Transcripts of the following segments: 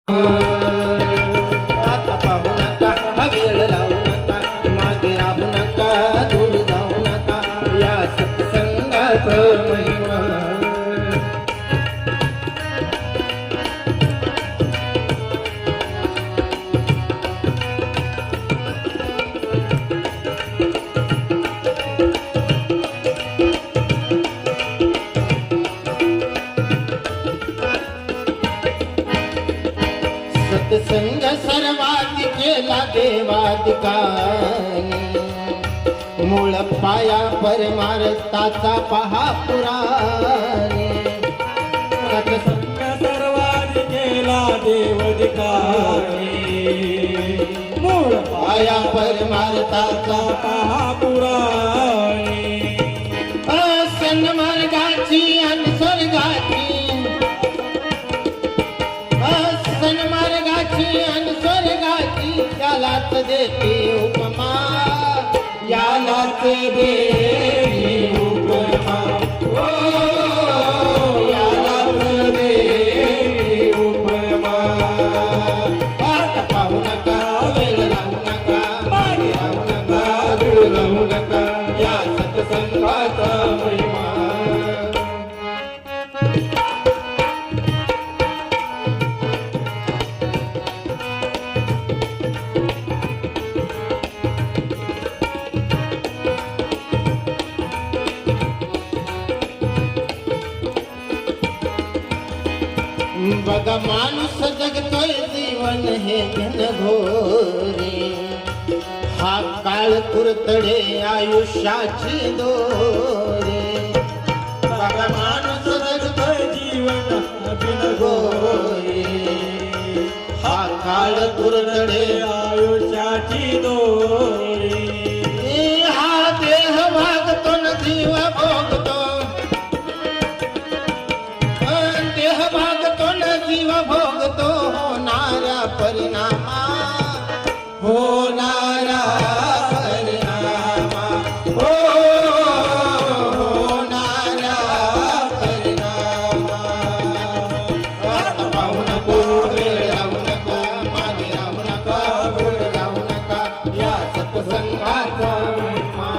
आता पाहू नका वेळ लावू नका मागे राहू नका दूर जाऊ नका या सत्संगात महिमा सत्संग सर्वाधिक केला देवाधिकानी मूळ पाया परमार्थाचा पहा पुराणे सत्संग सर्वाधिक केला देवाधिकानी मूळ पाया परमार्थाचा पहा पुराणे सन्मार्गाची आणि स्वर्गाची सन्मार्गाची आणि स्वर्गाची यालाच देते उपमा यालाच देते उपमा ओ यालाच देते उपमा आता पाहू नका वेळ लावू नका मागे राहू नका दूर जाऊ नका या सत्संगाचा महिमा बघा माणूस जगतोय जीवन हे घनघोरे हा काळ कुरतडे आयुष्याची दोरे बघा माणूस जगतोय जीवन घनघोरे हा काळ कुरतडे आयुष्याची दोरी हा देह भागतो न जीव भोगतो देह भागतो न जीव भोगतो होणाऱ्या परिणामा होणाऱ्या परिणामा होणाऱ्या परिणामा आता पाहू नको वेळ लावू नका मागे राहू नका दूर जाऊ नका या सत्संगाचा महिमा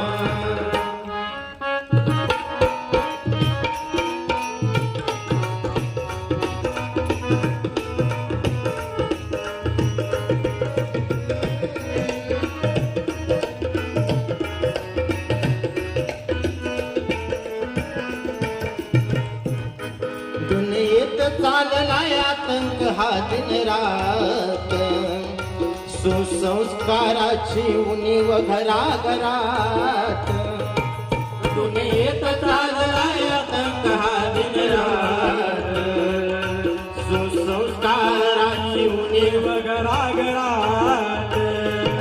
दुनियेत चाललाय आतंक हा दिन रात सुसंस्काराची उणीव घराघरात दुनियेत चाललाय आतंक हा दिन रात सुसंस्काराची उणीव घराघरात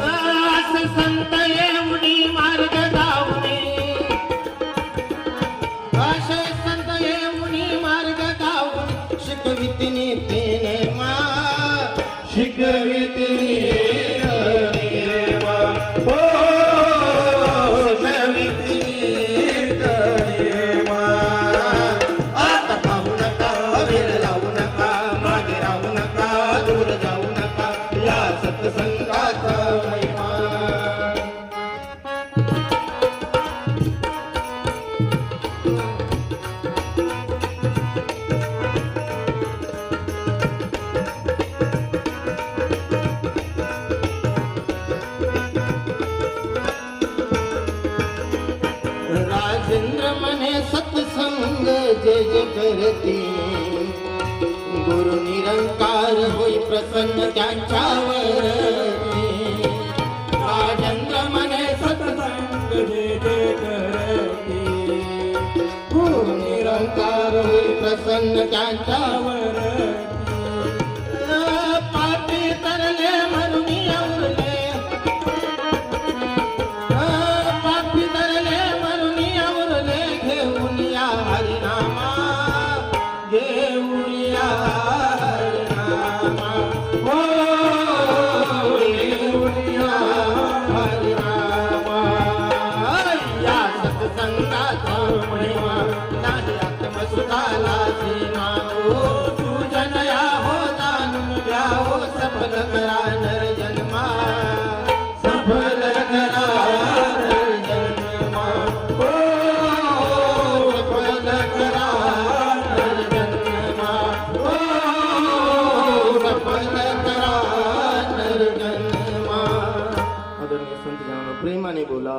असं संत एवढी मार्ग दावणे असे संत एवढी मार्ग दावणे शिकवितनी तेने मा शिकवितनी हो शिकवितनी आता पाहू नका वेळ लावू नका मागे राहू नका दूर जाऊ नका या सत्संगाचा महिमा राजेंद्र मने सत्संग जे जे करती गुरु निरंकार होई प्रसन्न त्यांच्यावरती राजेंद्र मने सत्संग जे जे करती गुरु निरंकार होई प्रसन्न त्यांच्यावर पापी तरले म्हणून आवरले पापी तरले म्हणून आवरले घेऊन या हरिनामा घेऊन या हरिनामा हो घेऊन या हरिनामा या सत्संगाचा महिमा नाही आत्मसुखाला सीमा हो तू जनया हो जाणून घ्या करा नर जन्मा सफल करा नर जन्मा हो सफल करा नर जन्मा हो सफल करा नर जन्मा आदरणीय संत जनांनो प्रेमाने बोला